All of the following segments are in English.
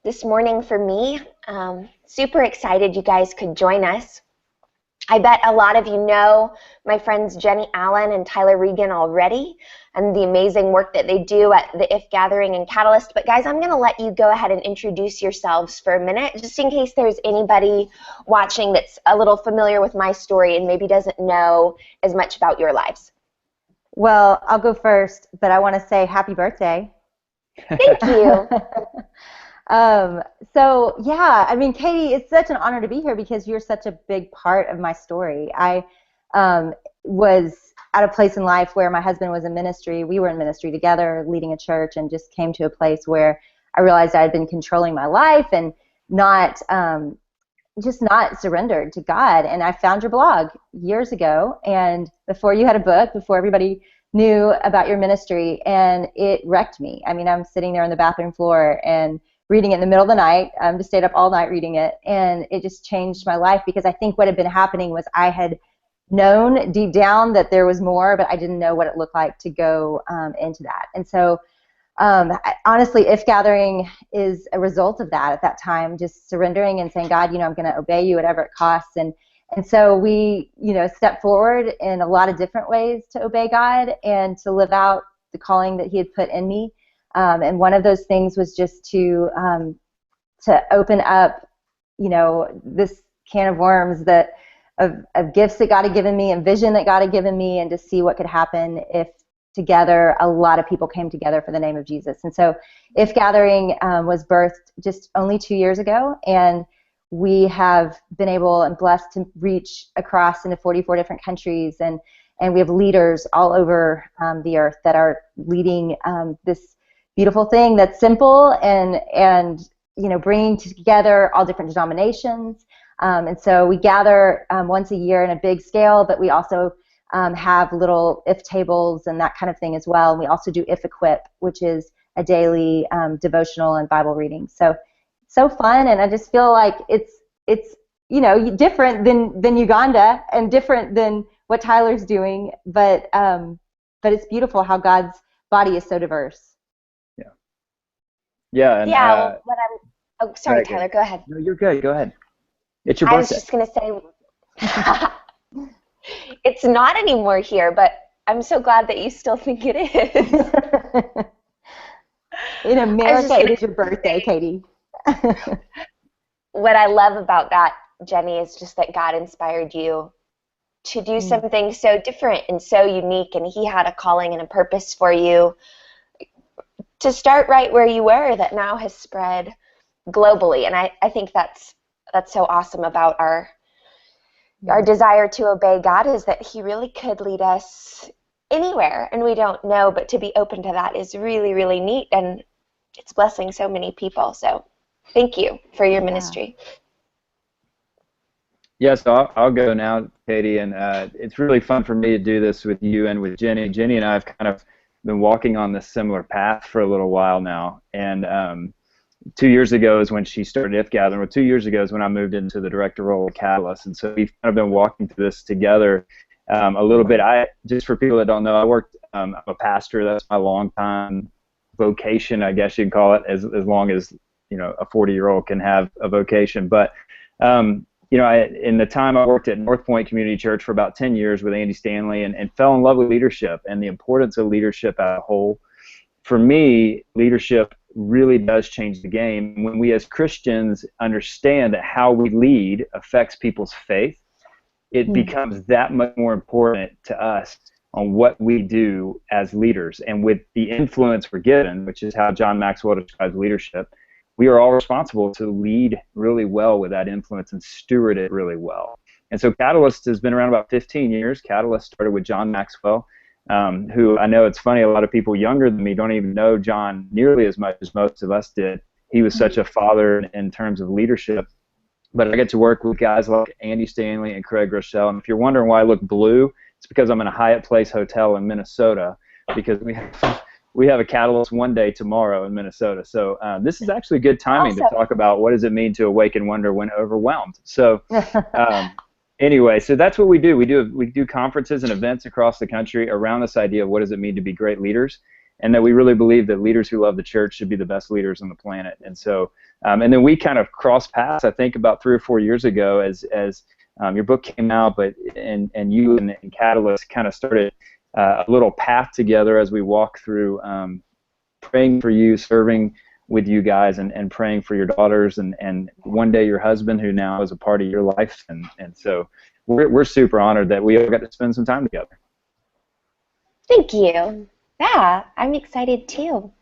this morning for me. Super excited you guys could join us. I bet a lot of you know my friends Jenny Allen and Tyler Regan already and the amazing work that they do at the If Gathering and Catalyst. But guys, I'm going to let you go ahead and introduce yourselves for a minute, just in case there's anybody watching that's a little familiar with my story and maybe doesn't know as much about your lives. Well, I'll go first, but I want to say happy birthday. Thank you. So yeah, I mean, Katie, it's such an honor to be here because you're such a big part of my story. I was at a place in life where my husband was in ministry. We were in ministry together, leading a church, and just came to a place where I realized I had been controlling my life and not just not surrendered to God. And I found your blog years ago, and before you had a book, before everybody knew about your ministry, and it wrecked me. I mean, I'm sitting there on the bathroom floor and reading it in the middle of the night. Just stayed up all night reading it, and it just changed my life because I think what had been happening was I had known deep down that there was more, but I didn't know what it looked like to go into that. And so honestly, If Gathering is a result of that at that time, just surrendering and saying, God, I'm going to obey you whatever it costs. And so we, stepped forward in a lot of different ways to obey God and to live out the calling that he had put in me. And one of those things was just to open up, this can of worms of gifts that God had given me and vision that God had given me, and to see what could happen if together a lot of people came together for the name of Jesus. And so If Gathering was birthed just only 2 years ago, and we have been able and blessed to reach across into 44 different countries, and we have leaders all over the earth that are leading this beautiful thing that's simple and bringing together all different denominations. And so we gather once a year in a big scale, but we also have little If tables and that kind of thing as well. And we also do If Equip, which is a daily devotional and Bible reading. So fun, and I just feel like it's different than Uganda and different than what Tyler's doing, but it's beautiful how God's body is so diverse. Yeah. And, well, oh, sorry, Tyler, go ahead. No, you're good. Go ahead. It's your birthday. I was just going to say, it's not anymore here, but I'm so glad that you still think it is. In America, it is your birthday, Katie. What I love about that, Jenny, is just that God inspired you to do something so different and so unique, and he had a calling and a purpose for you to start right where you were that now has spread globally. And I think that's so awesome about our desire to obey God, is that he really could lead us anywhere, and we don't know, but to be open to that is really, really neat, and it's blessing so many people. So thank you for your ministry. Yeah, so I'll go now, Katie, and it's really fun for me to do this with you and with Jenny. Jenny and I have kind of been walking on this similar path for a little while now, and 2 years ago is when she started If Gathering. Well, 2 years ago is when I moved into the director role at Catalyst, and so we've kind of been walking through this together a little bit. Just for people that don't know, I worked. I'm a pastor. That's my long time vocation, I guess you'd call it, as long as a 40-year-old can have a vocation. But in the time I worked at North Point Community Church for about 10 years with Andy Stanley, and fell in love with leadership and the importance of leadership as a whole. For me, leadership really does change the game. When we as Christians understand that how we lead affects people's faith, it becomes that much more important to us on what we do as leaders. And with the influence we're given, which is how John Maxwell describes leadership, we are all responsible to lead really well with that influence and steward it really well. And so Catalyst has been around about 15 years. Catalyst started with John Maxwell, who I know, it's funny, a lot of people younger than me don't even know John nearly as much as most of us did. He was such a father in terms of leadership. But I get to work with guys like Andy Stanley and Craig Rochelle. And if you're wondering why I look blue, it's because I'm in a Hyatt Place hotel in Minnesota, because we have a Catalyst one day tomorrow in Minnesota. So this is actually good timing to talk about what does it mean to awaken wonder when overwhelmed. So anyway, so that's what we do. We do conferences and events across the country around this idea of what does it mean to be great leaders. and that we really believe that leaders who love the church should be the best leaders on the planet. And so, and then we kind of crossed paths, I think, about 3 or 4 years ago as your book came out, and you and Catalyst kind of started a little path together as we walk through praying for you, serving with you guys, and praying for your daughters, and one day your husband, who now is a part of your life. And so we're super honored that we all got to spend some time together. Thank you. Yeah, I'm excited too.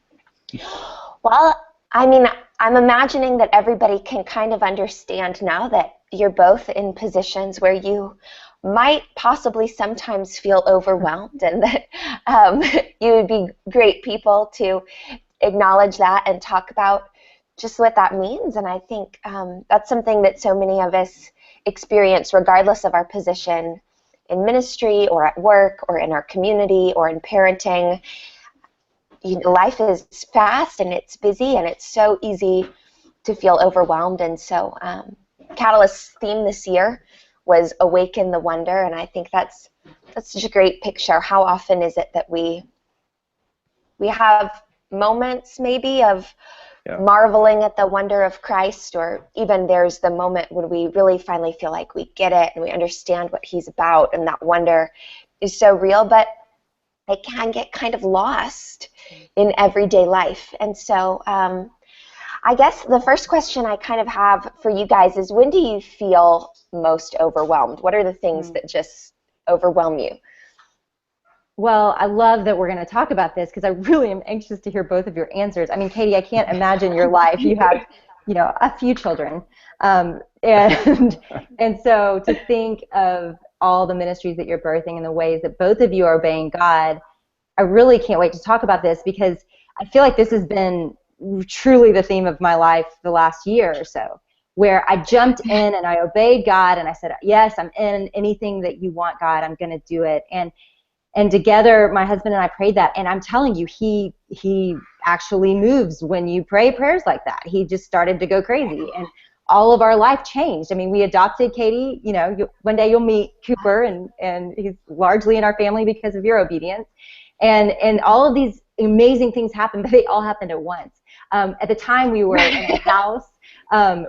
Well, I mean, I'm imagining that everybody can kind of understand now that you're both in positions where you might possibly sometimes feel overwhelmed, and that you would be great people to acknowledge that and talk about just what that means. And I think that's something that so many of us experience regardless of our position in ministry or at work or in our community or in parenting. Life is fast and it's busy, and it's so easy to feel overwhelmed. And so Catalyst's theme this year was Awaken the Wonder, and I think that's such a great picture. How often is it that we have moments maybe of marveling at the wonder of Christ, or even there's the moment when we really finally feel like we get it and we understand what he's about, and that wonder is so real, but it can get kind of lost in everyday life. And so I guess the first question I kind of have for you guys is, when do you feel most overwhelmed? What are the things that just overwhelm you? Well, I love that we're going to talk about this, because I really am anxious to hear both of your answers. I mean, Katie, I can't imagine your life. You have, a few children, and so to think of all the ministries that you're birthing and the ways that both of you are obeying God, I really can't wait to talk about this, because I feel like this has been truly the theme of my life the last year or so, where I jumped in and I obeyed God, and I said, yes, I'm in. Anything that you want, God, I'm going to do it. And together, my husband and I prayed that, and I'm telling you, he actually moves when you pray prayers like that. He just started to go crazy, and all of our life changed. I mean, we adopted Katie. One day you'll meet Cooper, and he's largely in our family because of your obedience. And all of these amazing things happened, but they all happened at once. At the time, we were in a house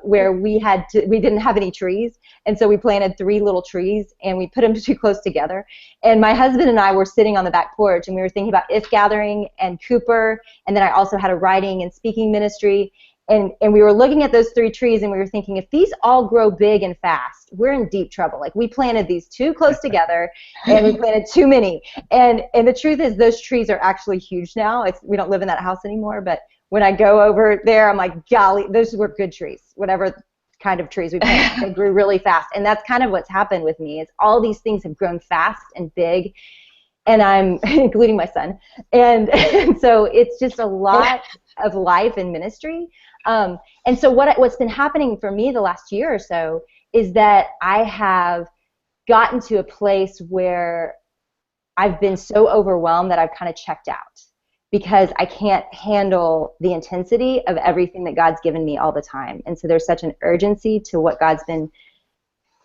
where we didn't have any trees, and so we planted 3 little trees, and we put them too close together. And my husband and I were sitting on the back porch, and we were thinking about If Gathering and Cooper, and then I also had a writing and speaking ministry, and we were looking at those 3 trees, and we were thinking, if these all grow big and fast, we're in deep trouble. Like, we planted these too close together, and we planted too many. And the truth is, those trees are actually huge now. We don't live in that house anymore, but when I go over there, I'm like, golly, those were good trees. Whatever kind of trees we planted, they grew really fast. And that's kind of what's happened with me, is all these things have grown fast and big, and I'm, including my son. And so it's just a lot of life and ministry. And so what's been happening for me the last year or so is that I have gotten to a place where I've been so overwhelmed that I've kind of checked out, because I can't handle the intensity of everything that God's given me all the time. And so there's such an urgency to what God's been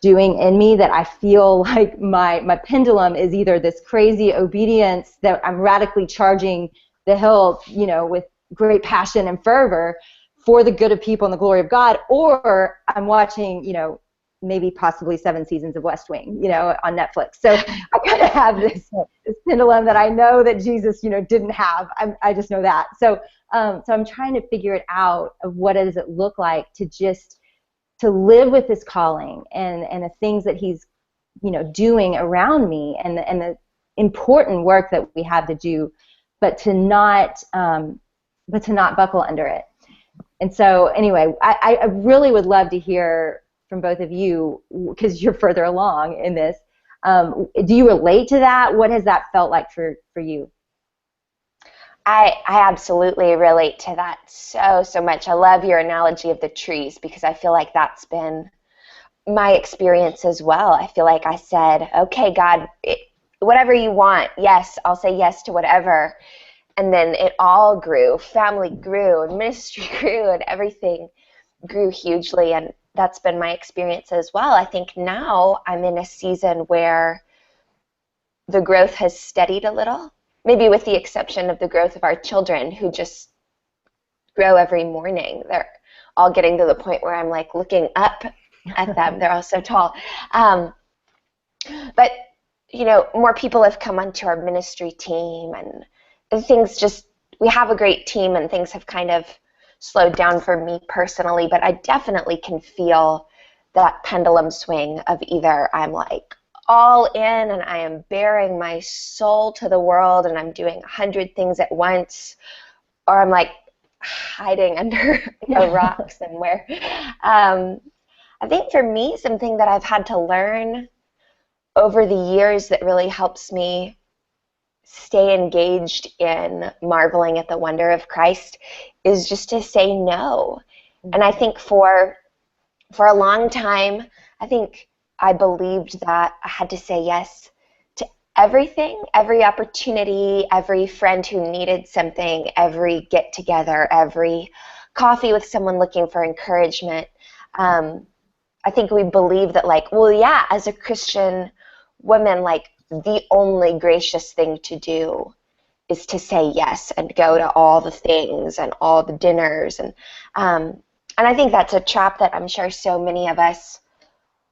doing in me that I feel like my pendulum is either this crazy obedience that I'm radically charging the hill, with great passion and fervor for the good of people and the glory of God, or I'm watching, maybe possibly 7 seasons of West Wing, on Netflix. So I kind of have this pendulum that I know that Jesus, didn't have. I just know that. So I'm trying to figure it out of what does it look like to live with this calling and the things that he's, doing around me, and the important work that we have to do, but to not buckle under it. And so anyway, I really would love to hear from both of you, because you're further along in this. Do you relate to that? What has that felt like for you? I absolutely relate to that so much. I love your analogy of the trees, because I feel like that's been my experience as well. I feel like I said, okay, God, whatever you want, yes, I'll say yes to whatever. And then it all grew. Family grew, and ministry grew, and everything grew hugely. And that's been my experience as well. I think now I'm in a season where the growth has steadied a little. maybe with the exception of the growth of our children who just grow every morning. They're all getting to the point where I'm like looking up at them. They're all so tall. But, you know, more people have come onto our ministry team, and things just, we have a great team, and things have kind of slowed down for me personally, but I definitely can feel that pendulum swing of either I'm like all in and I am bearing my soul to the world and I'm doing 100 things at once, or I'm like hiding under a rock somewhere. I think for me, something that I've had to learn over the years that really helps me stay engaged in marveling at the wonder of Christ is just to say no. And I think for a long time, I think I believed that I had to say yes to everything, every opportunity, every friend who needed something, every get together, every coffee with someone looking for encouragement. I think we believe that, like, well, yeah, as a Christian woman, like, the only gracious thing to do is to say yes and go to all the things and all the dinners. And I think that's a trap that I'm sure so many of us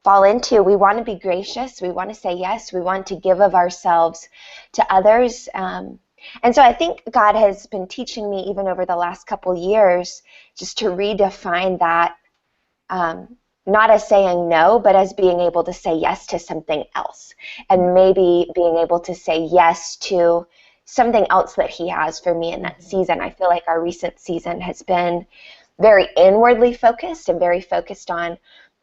fall into. We want to be gracious. We want to say yes. We want to give of ourselves to others. And so I think God has been teaching me even over the last couple years just to redefine that, not as saying no, but as being able to say yes to something else, and maybe being able to say yes to something else that he has for me in that season. I feel like our recent season has been very inwardly focused and very focused on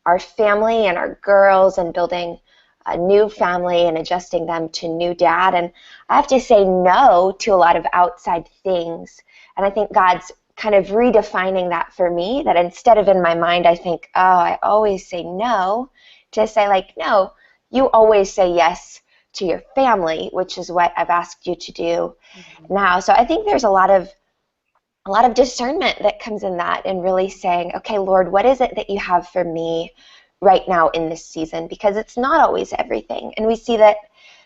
our family and our girls and building a new family and adjusting them to new dad. And I have to say no to a lot of outside things. And I think God's kind of redefining that for me, that instead of in my mind I think, oh, I always say no, to say like, no, you always say yes to your family, which is what I've asked you to do now. So I think there's a lot of discernment that comes in that, and really saying, okay, Lord, what is it that you have for me right now in this season? Because it's not always everything. And we see that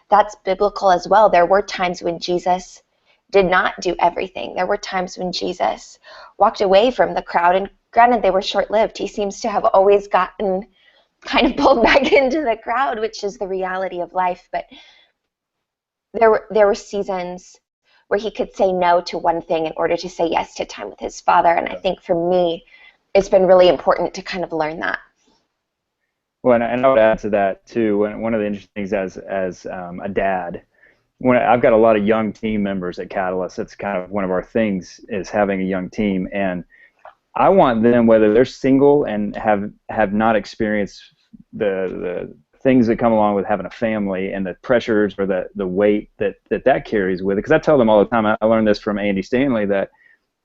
that's biblical as well. There were times when Jesus did not do everything. There were times when Jesus walked away from the crowd, and granted, they were short-lived. He seems to have always gotten kind of pulled back into the crowd, which is the reality of life. But there were seasons where he could say no to one thing in order to say yes to time with his Father. And I think for me, it's been really important to kind of learn that. Well, and I would add to that too. One of the interesting things as a dad, when I've got a lot of young team members at Catalyst, that's kind of one of our things, is having a young team, and I want them, whether they're single and have not experienced the things that come along with having a family and the pressures or the weight that carries with it. Because I tell them all the time, I learned this from Andy Stanley, that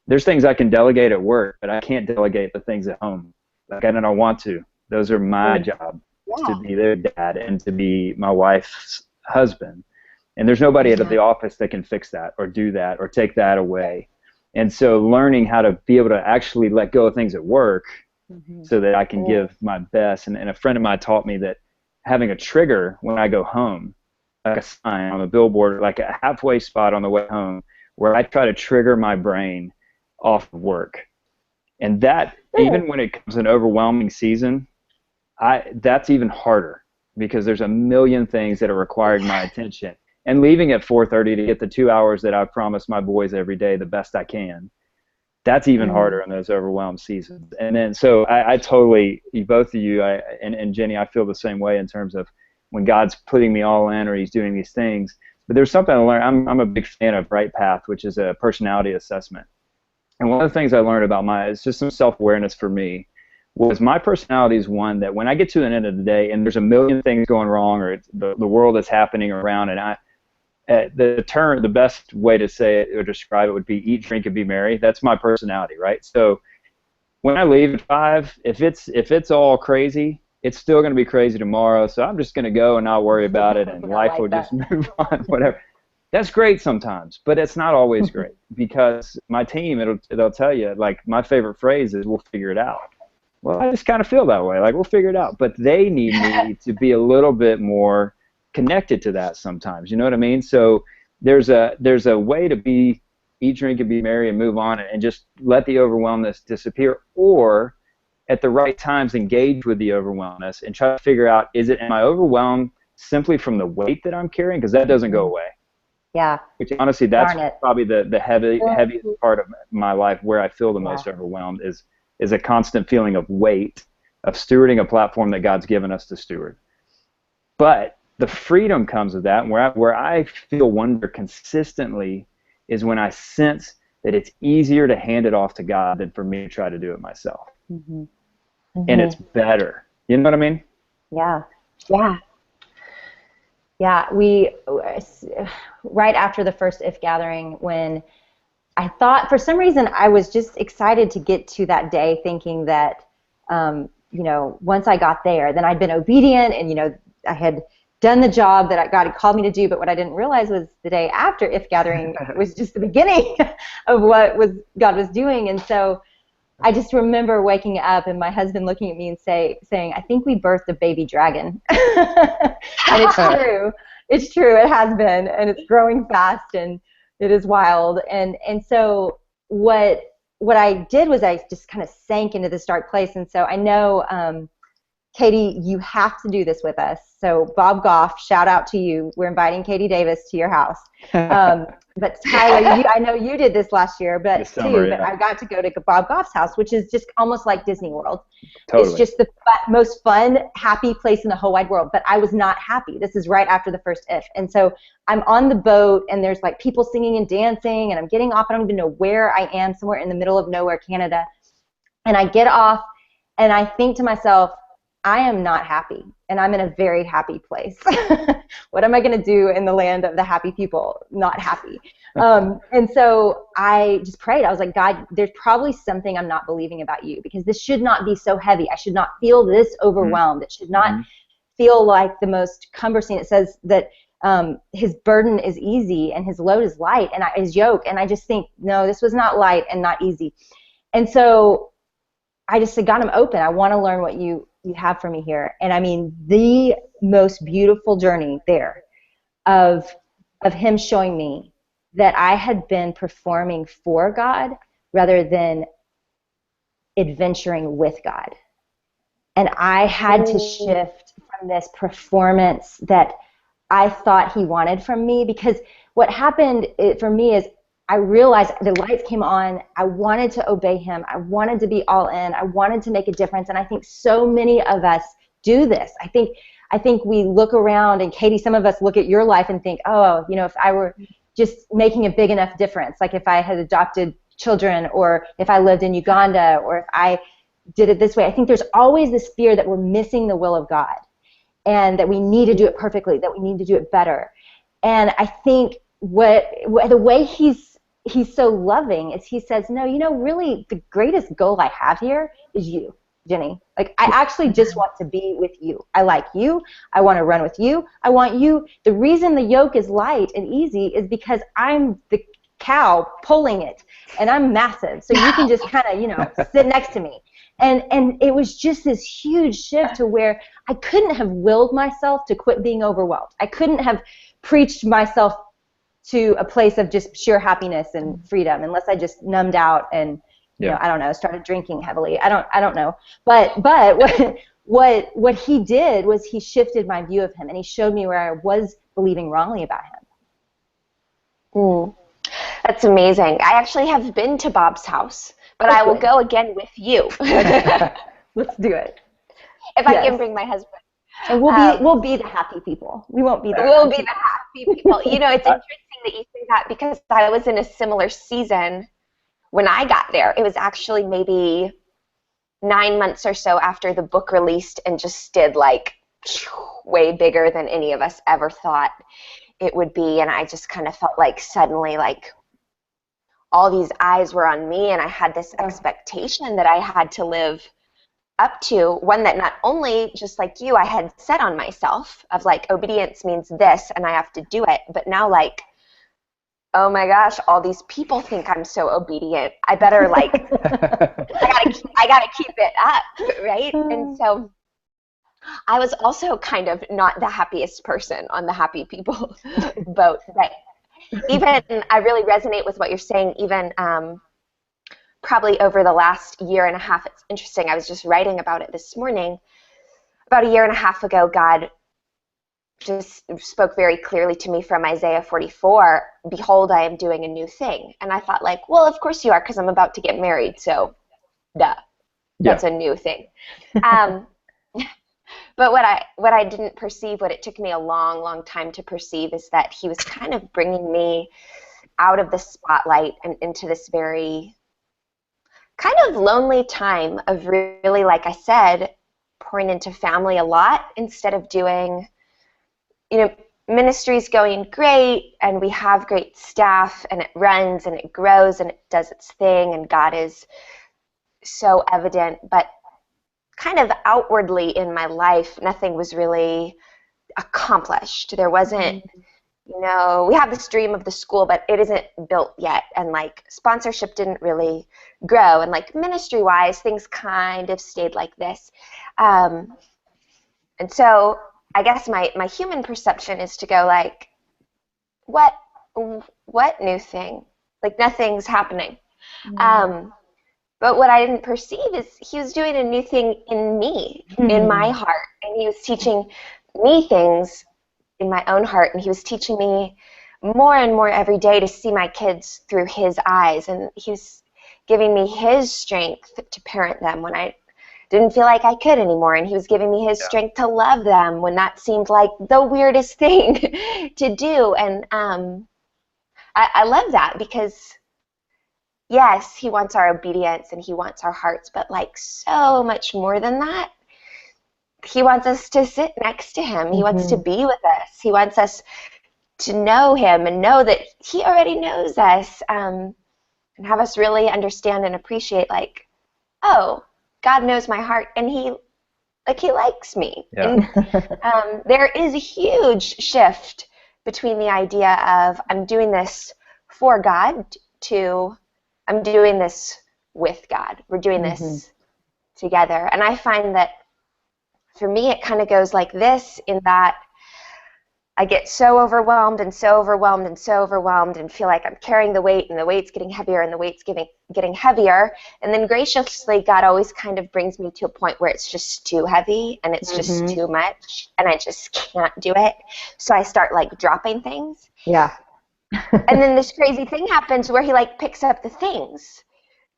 there's things I can delegate at work, but I can't delegate the things at home. Like, I don't want to. Those are my job, to be their dad and to be my wife's husband. And there's nobody at the office that can fix that or do that or take that away. And so learning how to be able to actually let go of things at work so that I can give my best. And a friend of mine taught me that having a trigger when I go home, like a sign on the billboard, like a halfway spot on the way home, where I try to trigger my brain off of work. And that, even when it comes an overwhelming season, that's even harder, because there's a million things that are requiring my attention. And leaving at 4:30 to get the 2 hours that I promise my boys every day the best I can, that's even harder in those overwhelmed seasons. And then, so I totally, both of you, and Jenny, I feel the same way in terms of when God's putting me all in, or he's doing these things. But there's something I learned. I'm a big fan of Right Path, which is a personality assessment. And one of the things I learned about it's just some self-awareness for me, was my personality is one that when I get to the end of the day and there's a million things going wrong, or the world is happening around, and the best way to say it or describe it would be eat, drink, and be merry. That's my personality, right? So when I leave at 5, if it's all crazy, it's still going to be crazy tomorrow. So I'm just going to go and not worry about it, and life will just move on, whatever. That's great sometimes, but it's not always great, because my team, it'll tell you, like, my favorite phrase is, we'll figure it out. Well, I just kind of feel that way, like, we'll figure it out. But they need me to be a little bit more connected to that sometimes, you know what I mean? So there's a way to eat, drink, and be merry and move on and just let the overwhelmness disappear, or at the right times engage with the overwhelmness and try to figure out, am I overwhelmed simply from the weight that I'm carrying? Because that doesn't go away. Yeah. Which honestly, that's probably the heaviest part of my life, where I feel the most overwhelmed, is a constant feeling of weight of stewarding a platform that God's given us to steward. But the freedom comes with that, and where I feel wonder consistently is when I sense that it's easier to hand it off to God than for me to try to do it myself. Mm-hmm. And it's better. You know what I mean? Yeah. Yeah. Yeah, right after the first IF gathering, when I thought, for some reason, I was just excited to get to that day, thinking that, once I got there, then I'd been obedient, and, I had done the job that God had called me to do. But what I didn't realize was the day after IF gathering was just the beginning of what God was doing. And so I just remember waking up and my husband looking at me and saying, I think we birthed a baby dragon. And it's true. It's true. It has been. And it's growing fast, and it is wild. And so what I did was I just kind of sank into this dark place. And so I know, Katie, you have to do this with us. So Bob Goff, shout out to you. We're inviting Katie Davis to your house. But Tyler, I know you did this last year, but but I got to go to Bob Goff's house, which is just almost like Disney World. Totally. It's just the most fun, happy place in the whole wide world. But I was not happy. This is right after the first IF. And so I'm on the boat, and there's like people singing and dancing, and I'm getting off. I don't even know where I am, somewhere in the middle of nowhere, Canada. And I get off, and I think to myself, I am not happy, and I'm in a very happy place. What am I going to do in the land of the happy people? Not happy. And so I just prayed. I was like, God, there's probably something I'm not believing about you, because this should not be so heavy. I should not feel this overwhelmed. It should not feel like the most cumbersome. It says that his burden is easy and his load is light, and his yoke. And I just think, no, this was not light and not easy. And so I just said, God, I'm open. I want to learn what you have for me here. And I mean, the most beautiful journey there of him showing me that I had been performing for God rather than adventuring with God. And I had to shift from this performance that I thought he wanted from me, because what happened for me is I realized the lights came on. I wanted to obey him. I wanted to be all in. I wanted to make a difference. And I think so many of us do this. I think we look around, and Katie, some of us look at your life and think, oh, if I were just making a big enough difference, like if I had adopted children, or if I lived in Uganda, or if I did it this way. I think there's always this fear that we're missing the will of God, and that we need to do it perfectly, that we need to do it better. And I think the way he's so loving is he says, no, really the greatest goal I have here is you, Jenny. Like, I actually just want to be with you. I like you. I want to run with you. I want you. The reason the yoke is light and easy is because I'm the cow pulling it, and I'm massive. So you can just kind of, sit next to me. And it was just this huge shift to where I couldn't have willed myself to quit being overwhelmed. I couldn't have preached myself to a place of just sheer happiness and freedom, unless I just numbed out and I don't know, started drinking heavily. I don't know. But what he did was he shifted my view of him, and he showed me where I was believing wrongly about him. That's amazing. I actually have been to Bob's house, but I will go again with you. Let's do it. If I can bring my husband. And we'll be the happy people. We won't be the We'll be the happy people. It's interesting that you say that, because I was in a similar season when I got there. It was actually maybe 9 months or so after the book released, and just did like way bigger than any of us ever thought it would be. And I just kind of felt like suddenly like all these eyes were on me, and I had this expectation that I had to live up to, one that not only, just like you, I had set on myself of like, obedience means this and I have to do it, but now like, oh my gosh, all these people think I'm so obedient. I better like, I gotta keep it up, right? And so I was also kind of not the happiest person on the happy people boat, right? even I really resonate with what you're saying, even probably over the last year and a half. It's interesting. I was just writing about it this morning. About a year and a half ago, God just spoke very clearly to me from Isaiah 44, behold, I am doing a new thing. And I thought, like, well, of course you are, because I'm about to get married, so duh, that's a new thing. But what I didn't perceive, what it took me a long, long time to perceive, is that he was kind of bringing me out of the spotlight and into this very kind of lonely time of really, like I said, pouring into family a lot instead of doing, ministry's going great and we have great staff and it runs and it grows and it does its thing and God is so evident, but kind of outwardly in my life, nothing was really accomplished. There wasn't, we have this dream of the school, but it isn't built yet. And like sponsorship didn't really grow. And like ministry wise, things kind of stayed like this. And so I guess my human perception is to go like, what new thing? Like nothing's happening. But what I didn't perceive is he was doing a new thing in me, in my heart. And he was teaching me things in my own heart. And he was teaching me more and more every day to see my kids through his eyes. And he was giving me his strength to parent them when I didn't feel like I could anymore. And he was giving me his strength to love them when that seemed like the weirdest thing to do. And I love that because yes, he wants our obedience and he wants our hearts, but like so much more than that, he wants us to sit next to him. He wants to be with us. He wants us to know him and know that he already knows us, and have us really understand and appreciate like, oh, God knows my heart and he likes me. Yeah. And there is a huge shift between the idea of I'm doing this for God to I'm doing this with God. We're doing this together. And I find that for me it kind of goes like this, in that I get so overwhelmed and so overwhelmed and so overwhelmed and feel like I'm carrying the weight and the weight's getting heavier and the weight's getting heavier. And then graciously God always kind of brings me to a point where it's just too heavy and it's just too much and I just can't do it. So I start like dropping things. Yeah. And then this crazy thing happens where he like picks up the things.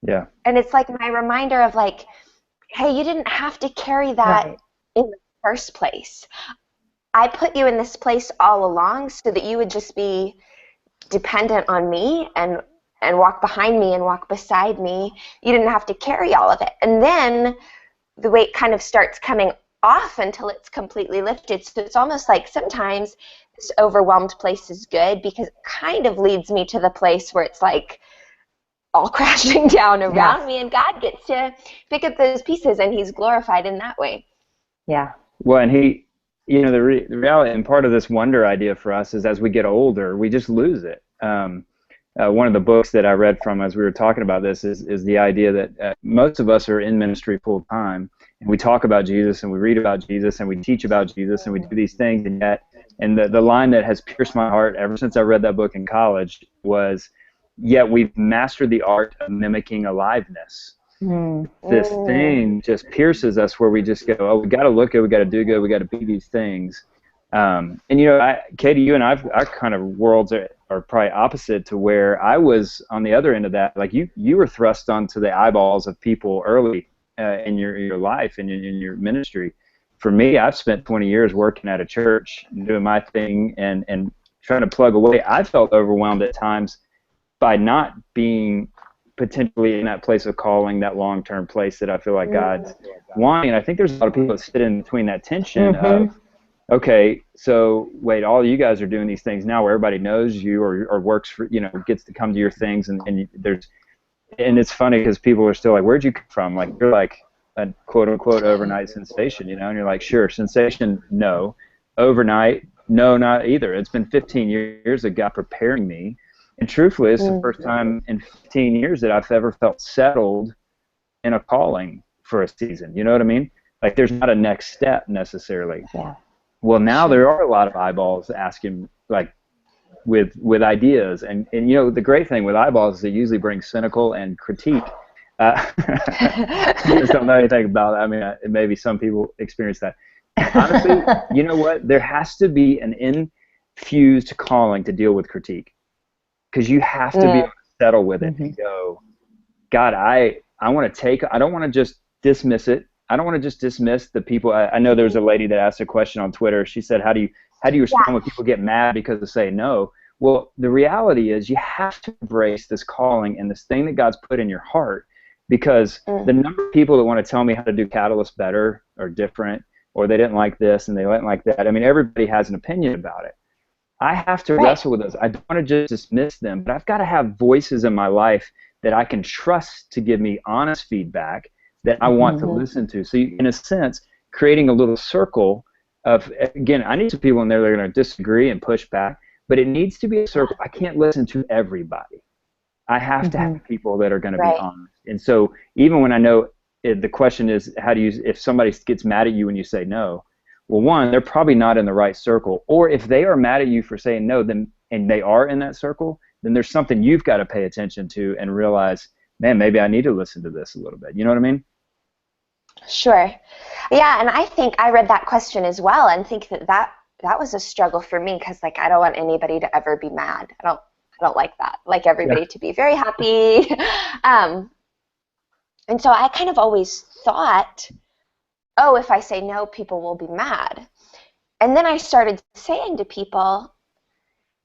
Yeah. And it's like my reminder of like, hey, you didn't have to carry that in the first place. I put you in this place all along so that you would just be dependent on me and walk behind me and walk beside me. You didn't have to carry all of it. And then the weight kind of starts coming off until it's completely lifted. So it's almost like sometimes this overwhelmed place is good because it kind of leads me to the place where it's like all crashing down around me and God gets to pick up those pieces and he's glorified in that way. Yeah. Well, and he, the reality and part of this wonder idea for us is as we get older, we just lose it. One of the books that I read from as we were talking about this is the idea that most of us are in ministry full time, and we talk about Jesus and we read about Jesus and we teach about Jesus and we do these things, and yet, and the line that has pierced my heart ever since I read that book in college was, yet we've mastered the art of mimicking aliveness. This thing just pierces us where we just go, oh, we got to look good, we got to do good, we got to be these things. And Katie, you and our kind of worlds are probably opposite, to where I was on the other end of that. Like you were thrust onto the eyeballs of people early in your life and in your ministry. For me, I've spent 20 years working at a church, doing my thing and trying to plug away. I felt overwhelmed at times by not being potentially in that place of calling, that long-term place that I feel like God's wanting. And I think there's a lot of people that sit in between that tension of, okay, so wait, all you guys are doing these things now where everybody knows you or works for, gets to come to your things, and it's funny because people are still like, where'd you come from? Like, you're like a quote-unquote overnight sensation, and you're like, sure, sensation, no. Overnight, no, not either. It's been 15 years of God preparing me. And truthfully, it's the first time in 15 years that I've ever felt settled in a calling for a season. You know what I mean? Like, there's not a next step necessarily. Yeah. Well, now there are a lot of eyeballs asking, like, with ideas. And you know, the great thing with eyeballs is it usually brings cynical and critique. I just don't know anything about it. I mean, maybe some people experience that. Honestly, you know what? There has to be an infused calling to deal with critique, because you have to be able to settle with it and go, God, I want to take. I don't want to just dismiss it. I don't want to just dismiss the people. I know there was a lady that asked a question on Twitter. She said, how do you respond when people get mad because they say no? Well, the reality is you have to embrace this calling and this thing that God's put in your heart, because the number of people that want to tell me how to do Catalyst better or different, or they didn't like this and they didn't like that. I mean, everybody has an opinion about it. I have to wrestle with those. I don't want to just dismiss them, but I've got to have voices in my life that I can trust to give me honest feedback that I want to listen to. So in a sense, creating a little circle of, again, I need some people in there that are going to disagree and push back, but it needs to be a circle. I can't listen to everybody. I have to have people that are going to be honest. And so even when I know the question is, how do you, if somebody gets mad at you when you say no, well, one, they're probably not in the right circle. Or if they are mad at you for saying no, then, and they are in that circle, then there's something you've got to pay attention to and realize, man, maybe I need to listen to this a little bit. You know what I mean? Sure. Yeah, and I think I read that question as well and think that was a struggle for me, because like I don't want anybody to ever be mad. I don't like that. I like everybody to be very happy. And so I kind of always thought, oh, if I say no, people will be mad. And then I started saying to people,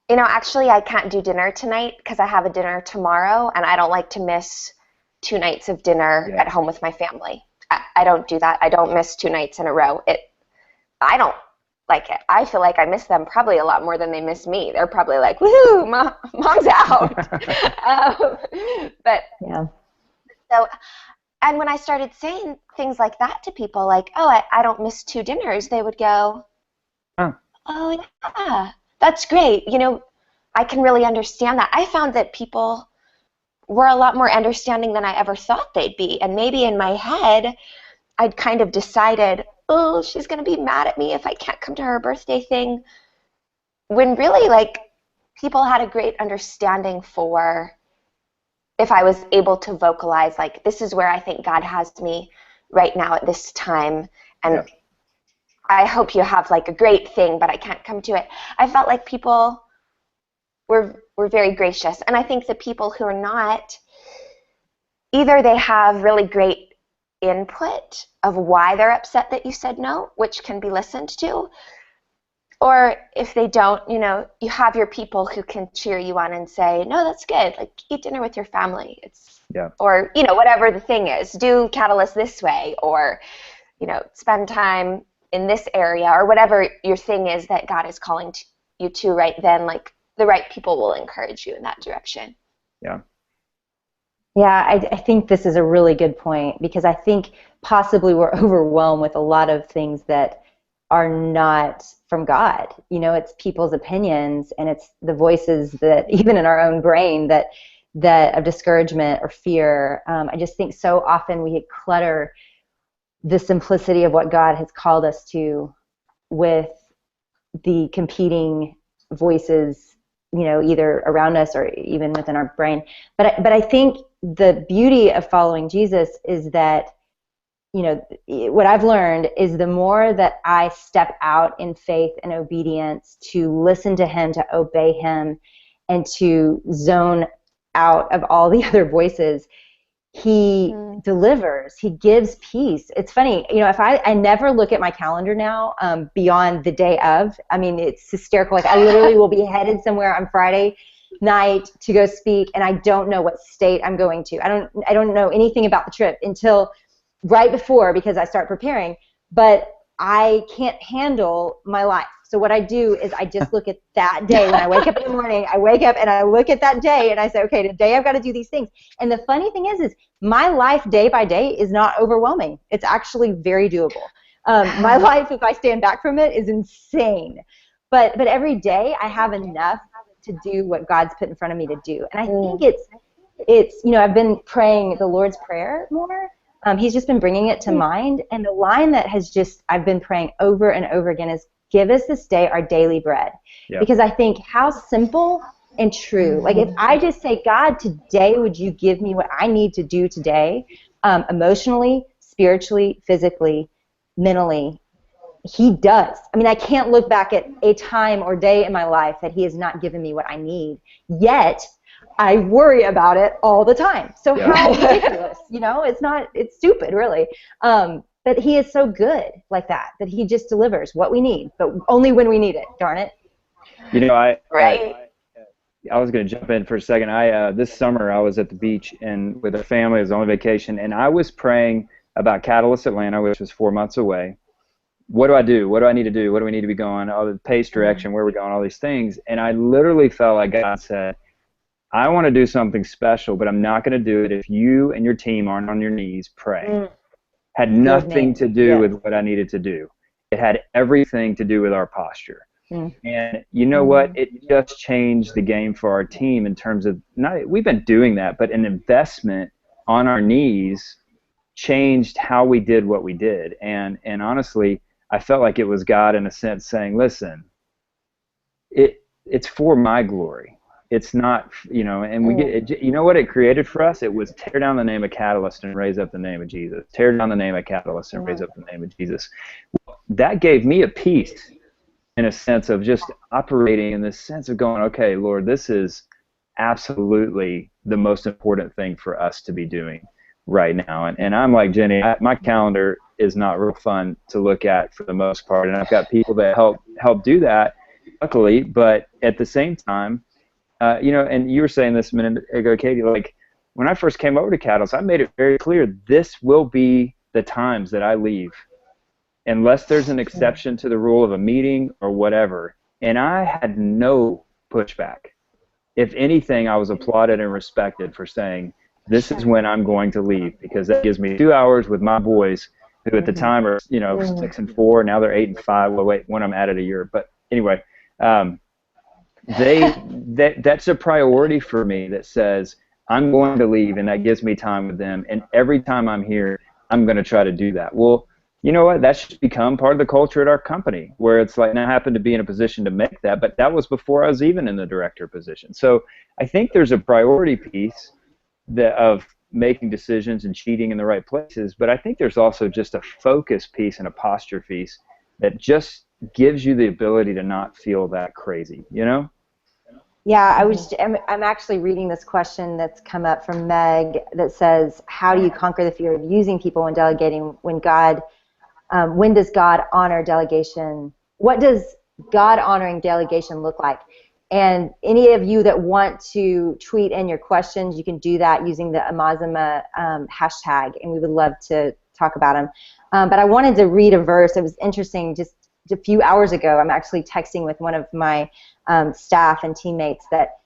you know, actually I can't do dinner tonight because I have a dinner tomorrow and I don't like to miss 2 nights of dinner at home with my family. I don't do that. I don't miss 2 nights in a row. I don't like it. I feel like I miss them probably a lot more than they miss me. They're probably like, woohoo, mom's out. But yeah. So, and when I started saying things like that to people, like, oh, I don't miss 2 dinners, they would go, oh, yeah, that's great. You know, I can really understand that. I found that people were a lot more understanding than I ever thought they'd be. And maybe in my head, I'd kind of decided, oh, she's going to be mad at me if I can't come to her birthday thing. When really, like, people had a great understanding for if I was able to vocalize, like, this is where I think God has me right now at this time. And I hope you have, like, a great thing, but I can't come to it. I felt like people were very gracious. And I think the people who are not, either they have really great input of why they're upset that you said no, which can be listened to, or if they don't, you know, you have your people who can cheer you on and say, no, that's good, like, eat dinner with your family. Or, you know, whatever the thing is, do Catalyst this way, or, you know, spend time in this area, or whatever your thing is that God is calling you to right then, like, the right people will encourage you in that direction. Yeah, I think this is a really good point, because I think possibly we're overwhelmed with a lot of things that are not from God. You know, it's people's opinions, and it's the voices that, even in our own brain, that of discouragement or fear. I just think so often we clutter the simplicity of what God has called us to with the competing voices, you know, either around us or even within our brain. But I think the beauty of following Jesus is that, you know, what I've learned is the more that I step out in faith and obedience to listen to him, to obey him, and to zone out of all the other voices, he delivers. He gives peace. It's funny, you know, if I never look at my calendar now beyond the day of. I mean, it's hysterical. Like, I literally will be headed somewhere on Friday night to go speak, and I don't know what state I'm going to. I don't know anything about the trip until right before, because I start preparing, but I can't handle my life. So what I do is I just look at that day. When I wake up in the morning, I wake up and I look at that day and I say, okay, today I've got to do these things. And the funny thing is my life day by day is not overwhelming. It's actually very doable. My life, if I stand back from it, is insane. But every day I have enough to do what God's put in front of me to do. And I think it's you know, I've been praying the Lord's Prayer more. He's just been bringing it to mind. And the line that I've been praying over and over again is, give us this day our daily bread. Yeah. Because I think how simple and true. Like if I just say, God, today would you give me what I need to do today, emotionally, spiritually, physically, mentally, he does. I mean, I can't look back at a time or day in my life that he has not given me what I need. Yet, I worry about it all the time. So how ridiculous, you know? It's stupid, really. But he is so good like that he just delivers what we need, but only when we need it, darn it. You know, I was going to jump in for a second. This summer I was at the beach and with a family. It was on vacation, and I was praying about Catalyst Atlanta, which was 4 months away. What do I do? What do I need to do? What do we need to be going? All the pace, direction, where we're going, all these things. And I literally felt like God said, I want to do something special, but I'm not going to do it if you and your team aren't on your knees praying. Had nothing to do with what I needed to do. It had everything to do with our posture. And you know what? It just changed the game for our team in terms of, we've been doing that, but an investment on our knees changed how we did what we did. And honestly, I felt like it was God in a sense saying, listen, it's for my glory. It's not, you know, and we get, you know what it created for us? It was tear down the name of Catalyst and raise up the name of Jesus. Tear down the name of Catalyst and raise up the name of Jesus. Well, that gave me a peace in a sense of just operating in this sense of going, okay, Lord, this is absolutely the most important thing for us to be doing right now. And I'm like Jenny, my calendar is not real fun to look at for the most part, and I've got people that help do that, luckily. But at the same time, you know, and you were saying this a minute ago, Katie, like when I first came over to Catalyst, I made it very clear this will be the times that I leave, unless there's an exception to the rule of a meeting or whatever. And I had no pushback. If anything, I was applauded and respected for saying, this is when I'm going to leave, because that gives me 2 hours with my boys, who at the time are, you know, 6 and 4. Now they're 8 and 5. Well, wait, when I'm added a year. But anyway, that's a priority for me that says I'm going to leave, and that gives me time with them. And every time I'm here, I'm going to try to do that. Well, you know what? That should become part of the culture at our company, where it's like, and I happen to be in a position to make that, but that was before I was even in the director position. So I think there's a priority piece of making decisions and cheating in the right places, but I think there's also just a focus piece and a posture piece that just gives you the ability to not feel that crazy, you know? Yeah, I'm actually reading this question that's come up from Meg that says, how do you conquer the fear of using people when delegating when does God honor delegation? What does God honoring delegation look like? And any of you that want to tweet in your questions, you can do that using the Amazima hashtag, and we would love to talk about them. But I wanted to read a verse. It was interesting. Just a few hours ago, I'm actually texting with one of my staff and teammates that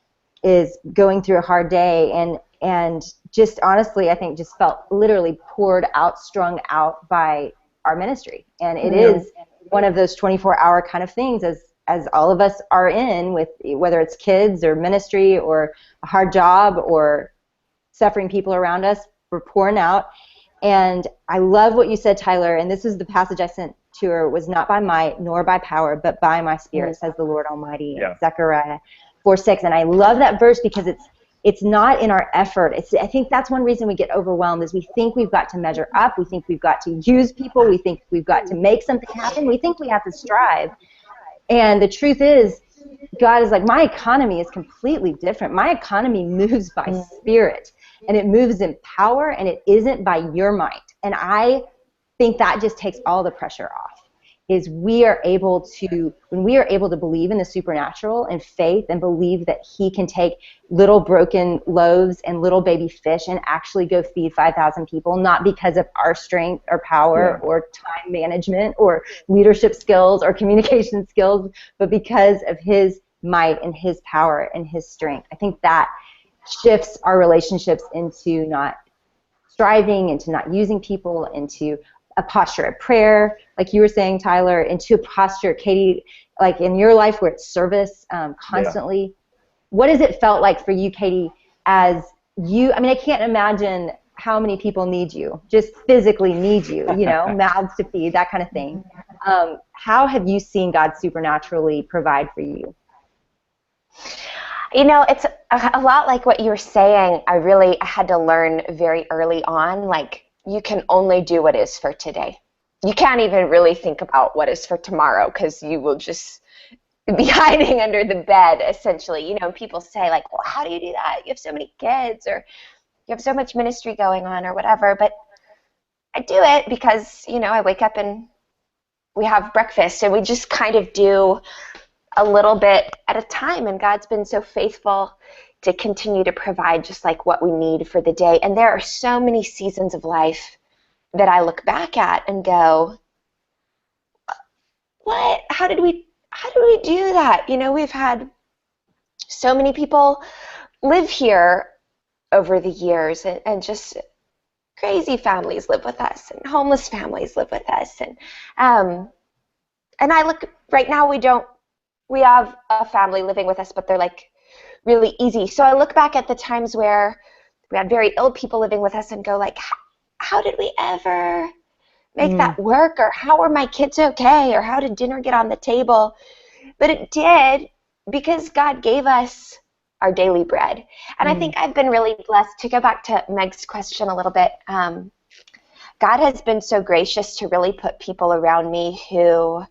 is going through a hard day, and just honestly, I think just felt literally poured out, strung out by our ministry. And it is one of those 24-hour kind of things as all of us are in, with whether it's kids or ministry or a hard job or suffering people around us, we're pouring out. And I love what you said, Tyler, and this is the passage I sent to her, was not by might nor by power, but by my spirit, says the Lord Almighty, in Zechariah 4:6. And I love that verse because it's not in our effort. I think that's one reason we get overwhelmed, is we think we've got to measure up, we think we've got to use people, we think we've got to make something happen, we think we have to strive. And the truth is, God is like, my economy is completely different. My economy moves by spirit, and it moves in power, and it isn't by your might. And I think that just takes all the pressure off. Is when we are able to believe in the supernatural and faith, and believe that he can take little broken loaves and little baby fish and actually go feed 5,000 people, not because of our strength or power or time management or leadership skills or communication skills, but because of his might and his power and his strength. I think that shifts our relationships into not striving, into not using people, into a posture of prayer, like you were saying, Tyler, into a posture, Katie, like in your life where it's service constantly. Yeah. What has it felt like for you, Katie, as you, I mean, I can't imagine how many people need you, just physically need you, you know, mouths to feed, that kind of thing. How have you seen God supernaturally provide for you? You know, it's a lot like what you were saying. I had to learn very early on, like, you can only do what is for today. You can't even really think about what is for tomorrow, because you will just be hiding under the bed, essentially. You know, people say, like, well, how do you do that? You have so many kids, or you have so much ministry going on, or whatever. But I do it because, you know, I wake up and we have breakfast, and we just kind of do a little bit at a time. And God's been so faithful to continue to provide just like what we need for the day. And there are so many seasons of life that I look back at and go, what? How did we do that? You know, we've had so many people live here over the years, and just crazy families live with us, and homeless families live with us. And I look right now, we have a family living with us, but they're like really easy. So I look back at the times where we had very ill people living with us and go, like, how did we ever make that work? Or how are my kids okay? Or how did dinner get on the table? But it did, because God gave us our daily bread. And I think I've been really blessed. To go back to Meg's question a little bit, God has been so gracious to really put people around me who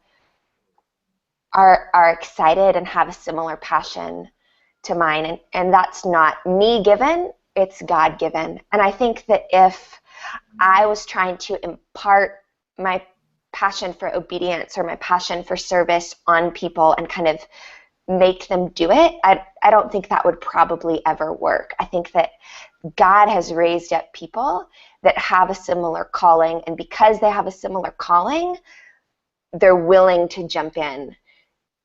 are excited and have a similar passion to mine. And that's not me given, it's God given. And I think that if I was trying to impart my passion for obedience or my passion for service on people and kind of make them do it, I don't think that would probably ever work. I think that God has raised up people that have a similar calling, and because they have a similar calling, they're willing to jump in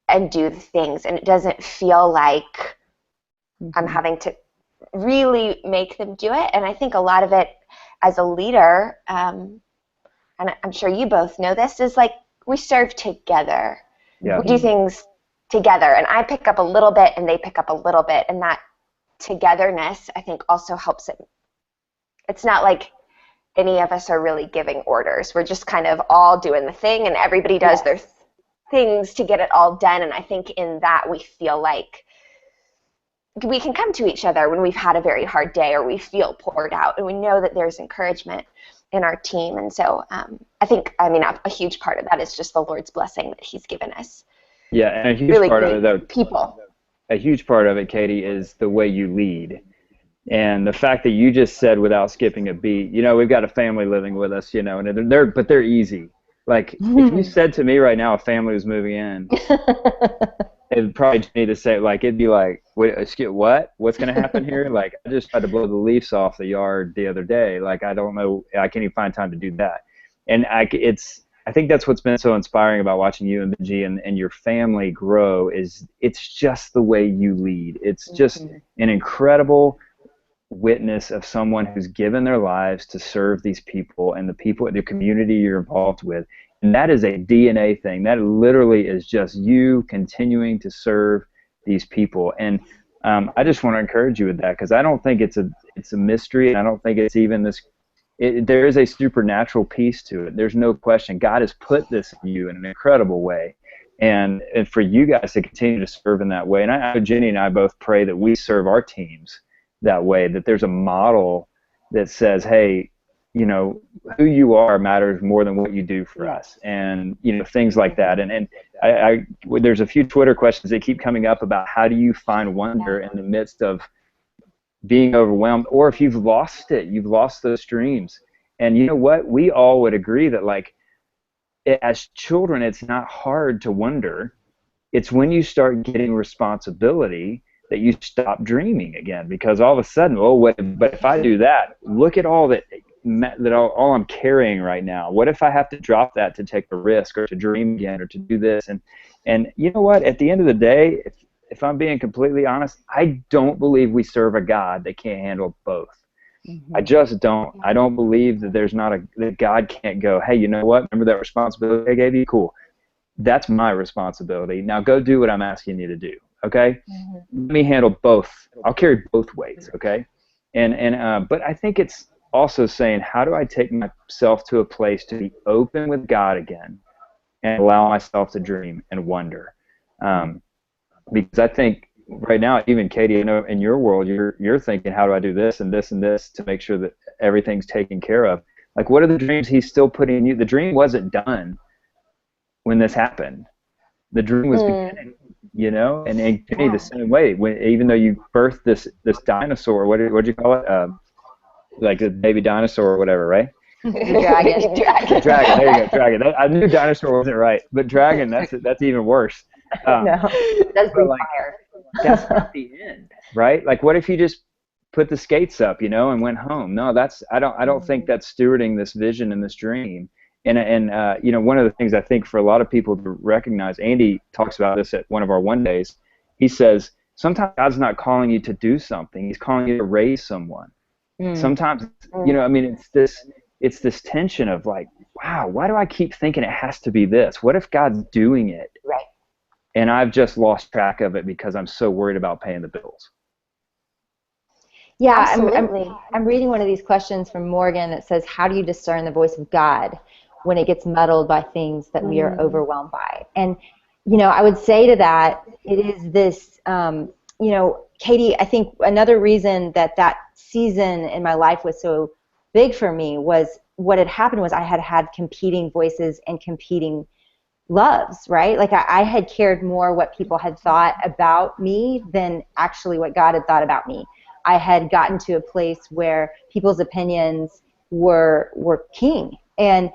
and do the things, and it doesn't feel like I'm having to really make them do it. And I think a lot of it as a leader, and I'm sure you both know this, is like we serve together. Yeah. We do things together, and I pick up a little bit and they pick up a little bit, and that togetherness, I think, also helps it. It's not like any of us are really giving orders. We're just kind of all doing the thing, and everybody does their things to get it all done. And I think in that we feel like we can come to each other when we've had a very hard day or we feel poured out, and we know that there's encouragement in our team. And so I think, a huge part of that is just the Lord's blessing that he's given us. Yeah, and a huge really part of it, though, people. A huge part of it, Katie, is the way you lead. And the fact that you just said, without skipping a beat, you know, we've got a family living with us, you know, and they're easy. Like, if you said to me right now a family was moving in, it'd probably need to say, like, it'd be like, wait, what? What's going to happen here? Like, I just tried to blow the leaves off the yard the other day. Like, I don't know, I can't even find time to do that. And I think that's what's been so inspiring about watching you and Benji and your family grow, is it's just the way you lead. It's just an incredible witness of someone who's given their lives to serve these people and the community you're involved with. And that is a DNA thing. That literally is just you continuing to serve these people. And I just want to encourage you with that, because I don't think it's a mystery, and I don't think it's even this. There is a supernatural piece to it. There's no question. God has put this in you in an incredible way. And for you guys to continue to serve in that way. And I know Jenny and I both pray that we serve our teams that way, that there's a model that says, hey, you know, who you are matters more than what you do for us, and, you know, things like that. And there's a few Twitter questions that keep coming up about how do you find wonder in the midst of being overwhelmed, or if you've lost it, you've lost those dreams. And you know what? We all would agree that, like, as children, it's not hard to wonder. It's when you start getting responsibility that you stop dreaming again, because all of a sudden, but if I do that, look at all all I'm carrying right now. What if I have to drop that to take a risk, or to dream again, or to do this? And you know what? At the end of the day, if I'm being completely honest, I don't believe we serve a God that can't handle both. I just don't. I don't believe that that God can't go, hey, you know what? Remember that responsibility I gave you? Cool. That's my responsibility. Now go do what I'm asking you to do. Okay? Let me handle both. I'll carry both weights. Okay? But I think it's also saying, how do I take myself to a place to be open with God again, and allow myself to dream and wonder. Because I think right now, even Katie, I know in your world, you're thinking, how do I do this and this and this to make sure that everything's taken care of? Like, what are the dreams he's still putting in you? The dream wasn't done when this happened. The dream was beginning, you know? And Jenny, the same way. Even though you birthed this dinosaur, what'd you call it? Like a baby dinosaur or whatever, right? Dragon. Dragon. There you go, dragon. I knew dinosaur wasn't right, but dragon, that's even worse. No, that's but like, fire. that's not the end, right? Like, what if you just put the skates up, you know, and went home? No, I don't think that's stewarding this vision and this dream. And you know, one of the things I think for a lot of people to recognize, Andy talks about this at one of our one days. He says sometimes God's not calling you to do something; He's calling you to raise someone. Sometimes, you know, I mean, it's this tension of like, wow, why do I keep thinking it has to be this? What if God's doing it? Right. And I've just lost track of it because I'm so worried about paying the bills. Yeah, I'm reading one of these questions from Morgan that says, how do you discern the voice of God when it gets muddled by things that we are overwhelmed by? And, you know, I would say to that, it is this, you know, Katie, I think another reason that season in my life was so big for me was what had happened was I had competing voices and competing loves, right? Like I had cared more what people had thought about me than actually what God had thought about me. I had gotten to a place where people's opinions were king. And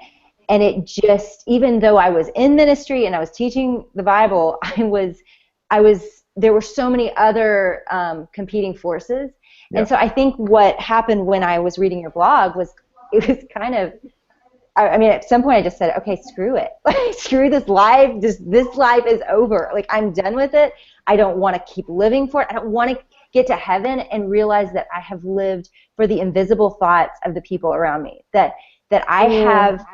it just, even though I was in ministry and I was teaching the Bible, there were so many other competing forces. Yep. And so I think what happened when I was reading your blog was, it was kind of, I mean, at some point I just said, okay, screw it. Like, screw this life. This life is over. Like, I'm done with it. I don't want to keep living for it. I don't want to get to heaven and realize that I have lived for the invisible thoughts of the people around me, that I have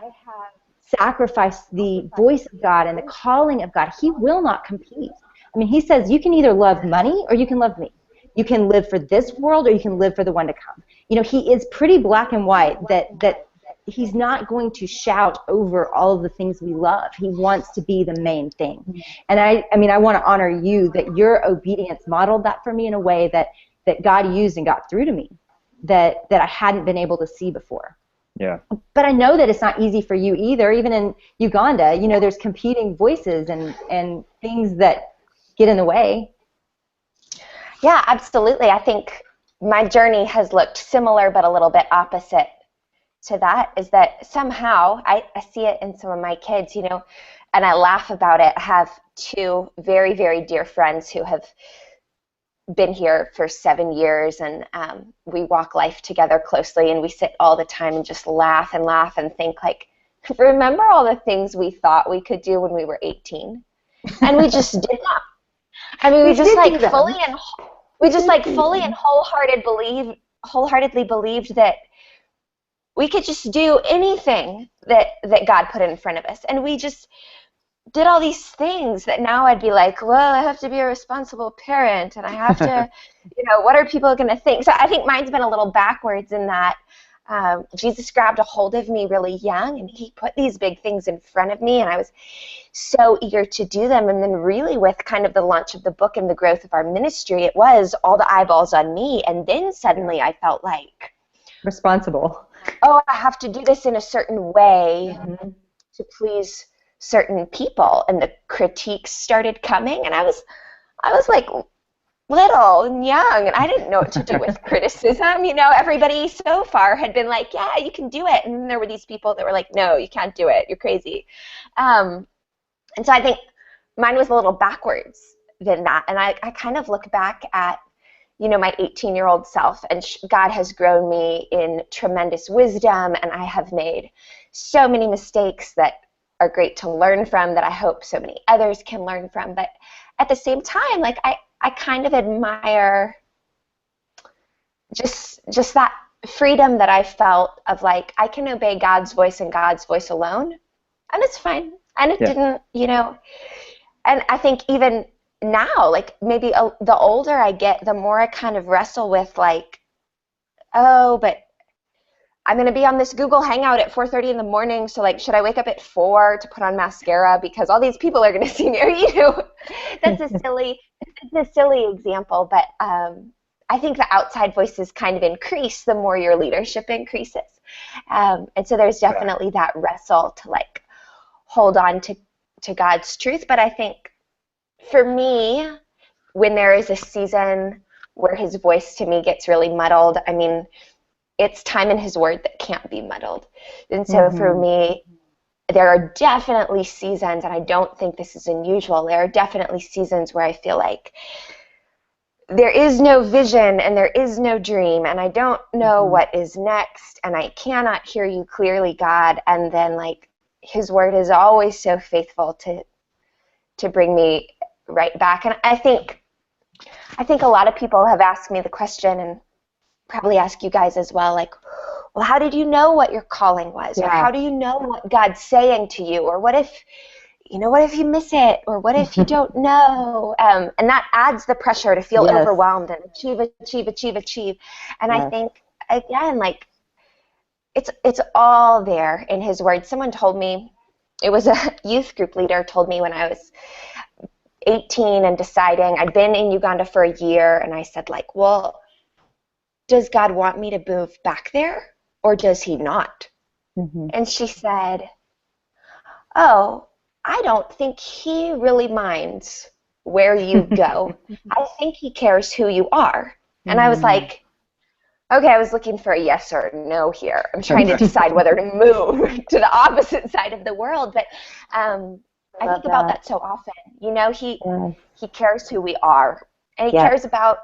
sacrificed the voice of God and the calling of God. He will not compete. I mean, he says you can either love money or you can love me. You can live for this world or you can live for the one to come. You know, he is pretty black and white that he's not going to shout over all of the things we love. He wants to be the main thing. And I mean, I want to honor you that your obedience modeled that for me in a way that God used and got through to me that I hadn't been able to see before. Yeah. But I know that it's not easy for you either. Even in Uganda, you know, there's competing voices and things that get in the way. Yeah, absolutely. I think my journey has looked similar but a little bit opposite to that, is that somehow I see it in some of my kids, you know, and I laugh about it. I have two very, very dear friends who have been here for 7 years, and we walk life together closely, and we sit all the time and just laugh and think, like, remember all the things we thought we could do when we were 18? And we just did not. I mean, we just like fully and wholeheartedly believed that we could just do anything that God put in front of us. And we just did all these things that now I'd be like, well, I have to be a responsible parent, and I have to, you know, what are people going to think? So I think mine's been a little backwards in that Jesus grabbed a hold of me really young, and he put these big things in front of me, and I was so eager to do them. And then really with kind of the launch of the book and the growth of our ministry, it was all the eyeballs on me. And then suddenly I felt like, responsible. Oh, I have to do this in a certain way to please certain people. And the critiques started coming, and I was like little and young, and I didn't know what to do with criticism. You know, everybody so far had been like, yeah, you can do it. And then there were these people that were like, no, you can't do it. You're crazy. And so I think mine was a little backwards than that. And I kind of look back at, you know, my 18-year-old self, and God has grown me in tremendous wisdom, and I have made so many mistakes that are great to learn from, that I hope so many others can learn from. But at the same time, like, I kind of admire just that freedom that I felt of, like, I can obey God's voice and God's voice alone, and it's fine. And it didn't, you know, and I think even now, like, maybe the older I get, the more I kind of wrestle with, like, oh, but I'm going to be on this Google Hangout at 4:30 in the morning. So like, should I wake up at 4 to put on mascara because all these people are going to see me? Or, that's a silly example. But I think the outside voices kind of increase the more your leadership increases. And so there's definitely that wrestle to like hold on to God's truth. But I think for me, when there is a season where his voice to me gets really muddled, I mean, it's time in his word that can't be muddled. And so for me, there are definitely seasons, and I don't think this is unusual, there are definitely seasons where I feel like there is no vision and there is no dream, and I don't know what is next, and I cannot hear you clearly, God. And then like his word is always so faithful to bring me right back. And I think a lot of people have asked me the question, and probably ask you guys as well, like, well, how did you know what your calling was? Or how do you know what God's saying to you? Or what if you miss it? Or what if you don't know? And that adds the pressure to feel overwhelmed and achieve. And I think, again, like, it's all there in his word. Someone told me, it was a youth group leader told me when I was 18 and deciding, I'd been in Uganda for a year, and I said, like, well, does God want me to move back there, or does he not? And she said, oh, I don't think he really minds where you go. I think he cares who you are. And I was like, okay, I was looking for a yes or no here. I'm trying to decide whether to move to the opposite side of the world. But I think about that so often. He cares who we are, and he cares about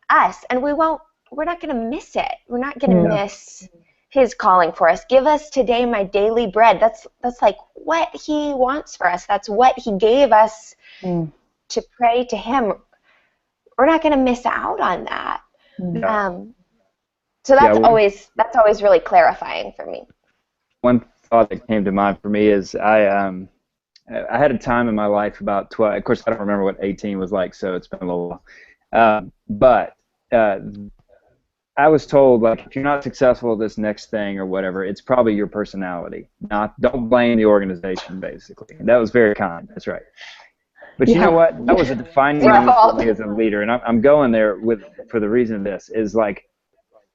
us, and we're not going to miss it. We're not going to miss his calling for us. Give us today my daily bread. That's like what he wants for us. That's what he gave us to pray to him. We're not going to miss out on that. So that's always really clarifying for me. One thought that came to mind for me is I had a time in my life about 12. Of course, I don't remember what 18 was like, so it's been a little while. But I was told, like, if you're not successful at this next thing or whatever, it's probably your personality. Don't blame the organization, basically. That was very kind. That's right. But you know what? That was a defining moment for me as a leader, and I'm going there for the reason of this is like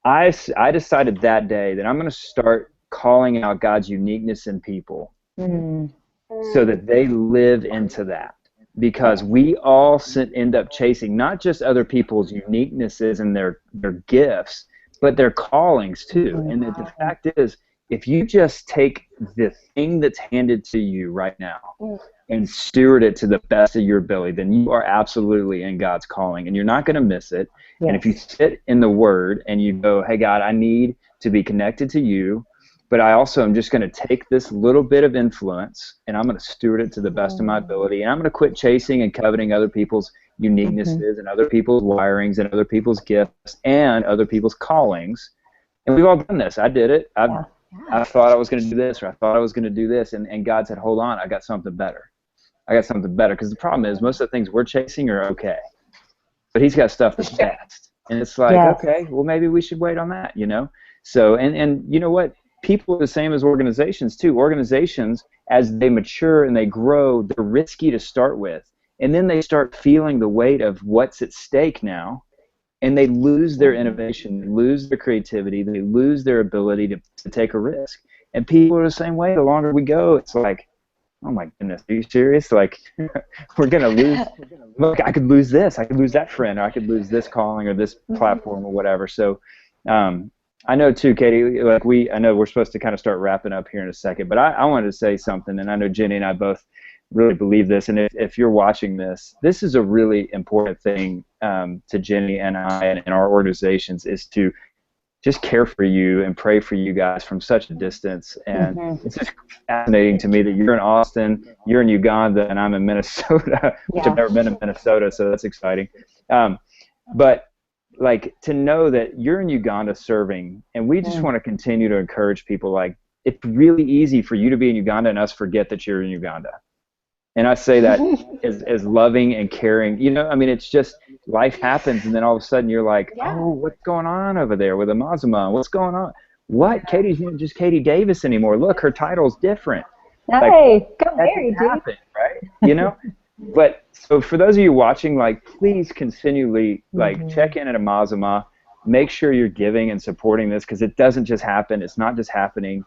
I decided that day that I'm going to start calling out God's uniqueness in people so that they live into that. Because we all end up chasing not just other people's uniquenesses and their gifts, but their callings too. And the fact is, if you just take the thing that's handed to you right now and steward it to the best of your ability, then you are absolutely in God's calling, and you're not going to miss it. And if you sit in the Word and you go, hey, God, I need to be connected to you, but I also am just going to take this little bit of influence and I'm going to steward it to the best of my ability. And I'm going to quit chasing and coveting other people's uniquenesses and other people's wirings and other people's gifts and other people's callings. And we've all done this. I did it. I thought I was going to do this, or I thought I was going to do this. And God said, hold on, I got something better. Because the problem is most of the things we're chasing are okay. But he's got stuff that's best. And it's like, okay, well, maybe we should wait on that, So, and you know what? People are the same as organizations too. Organizations, as they mature and they grow, they're risky to start with. And then they start feeling the weight of what's at stake now, and they lose their innovation, they lose their creativity, they lose their ability to take a risk. And people are the same way. The longer we go, it's like, oh my goodness, are you serious? Like, we're going to lose. Look, I could lose this. I could lose that friend, or I could lose this calling or this platform or whatever. So, I know too, Katie, like I know we're supposed to kind of start wrapping up here in a second, but I wanted to say something, and I know Jenny and I both really believe this, and if you're watching this is a really important thing to Jenny and I and our organizations, is to just care for you and pray for you guys from such a distance. And it's just fascinating to me that you're in Austin, you're in Uganda, and I'm in Minnesota, which I've never been to Minnesota, so that's exciting. But like, to know that you're in Uganda serving, and we just want to continue to encourage people. Like, it's really easy for you to be in Uganda and us forget that you're in Uganda. And I say that as loving and caring. I mean, it's just life happens, and then all of a sudden you're like, oh, what's going on over there with Amazima? What's going on? what? Katie's not just Katie Davis anymore. Look, her title's different. Hey, like, go married, dude. Happen, right? You know? But so for those of you watching, like, please continually check in at Amazima. Make sure you're giving and supporting this, because it doesn't just happen. It's not just happening.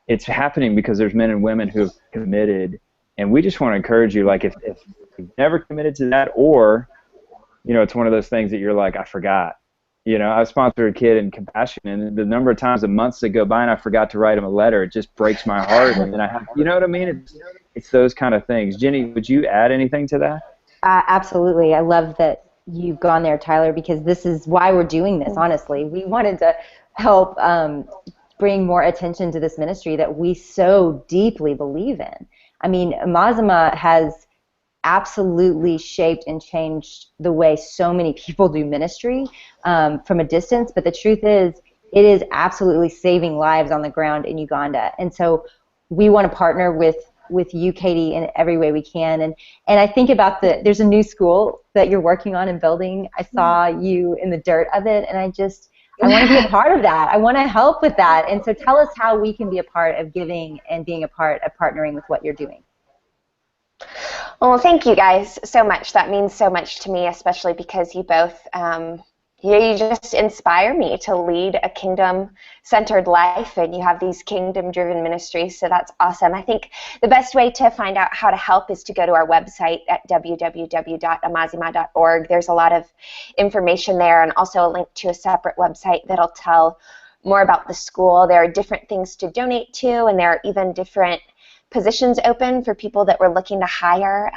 It's happening because there's men and women who have committed, and we just want to encourage you. Like, if you've never committed to that, or it's one of those things that you're like, I forgot. I sponsored a kid in Compassion, and the number of times, the months that go by, and I forgot to write him a letter, it just breaks my heart. And then I have, you know what I mean? It's those kind of things. Jenny, would you add anything to that? Absolutely. I love that you've gone there, Tyler, because this is why we're doing this, honestly. We wanted to help bring more attention to this ministry that we so deeply believe in. I mean, Amazima has absolutely shaped and changed the way so many people do ministry from a distance, but the truth is, it is absolutely saving lives on the ground in Uganda. And so we want to partner with you, Katie, in every way we can. And I think about there's a new school that you're working on and building. I saw you in the dirt of it, and I want to be a part of that. I want to help with that. And so tell us how we can be a part of giving and being a part of partnering with what you're doing. Well, thank you guys so much. That means so much to me, especially because you both, you just inspire me to lead a kingdom-centered life, and you have these kingdom-driven ministries, so that's awesome. I think the best way to find out how to help is to go to our website at www.amazima.org. There's a lot of information there, and also a link to a separate website that'll tell more about the school. There are different things to donate to, and there are even different positions open for people that we're looking to hire.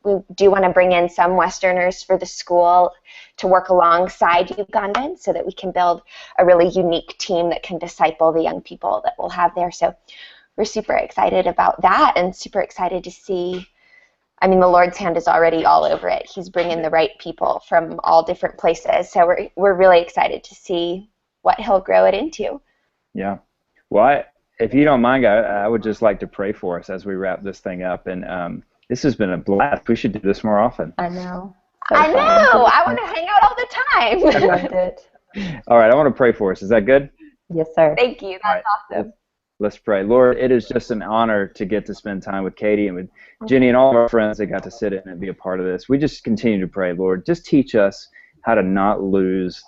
We do want to bring in some Westerners for the school to work alongside Ugandans so that we can build a really unique team that can disciple the young people that we'll have there. So we're super excited about that, and super excited to see, I mean, the Lord's hand is already all over it. He's bringing the right people from all different places. So we're really excited to see what he'll grow it into. Yeah. Well, if you don't mind, I would just like to pray for us as we wrap this thing up. And this has been a blast. We should do this more often. I know. I want to hang out all the time. I loved it. All right. I want to pray for us. Is that good? Yes, sir. Thank you. That's awesome. Let's pray. Lord, it is just an honor to get to spend time with Katie and with Jenny and all of our friends that got to sit in and be a part of this. We just continue to pray, Lord. Just teach us how to not lose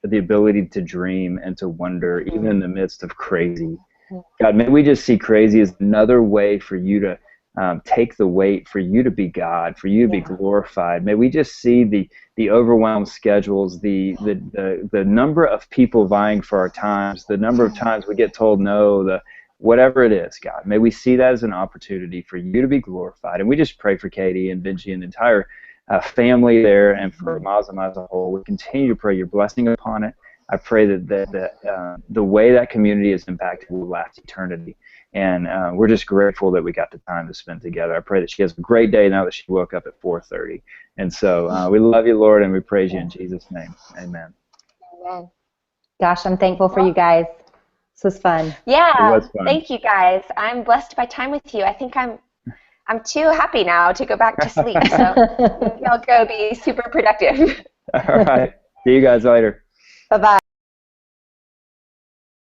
the ability to dream and to wonder, even in the midst of crazy. God, may we just see crazy as another way for you to take the weight, for you to be God, for you to be glorified. May we just see the overwhelmed schedules, the number of people vying for our times, the number of times we get told no, whatever it is, God. May we see that as an opportunity for you to be glorified. And we just pray for Katie and Benji and the entire family there, and for Amazima as a whole. We continue to pray your blessing upon it. I pray that the way that community is impacted will last eternity. And we're just grateful that we got the time to spend together. I pray that she has a great day now that she woke up at 4:30. And so we love you, Lord, and we praise you in Jesus' name. Amen. Amen. Gosh, I'm thankful for you guys. This was fun. Yeah, thank you guys. I'm blessed by time with you. I think I'm too happy now to go back to sleep. So maybe I'll go be super productive. All right. See you guys later. Bye-bye.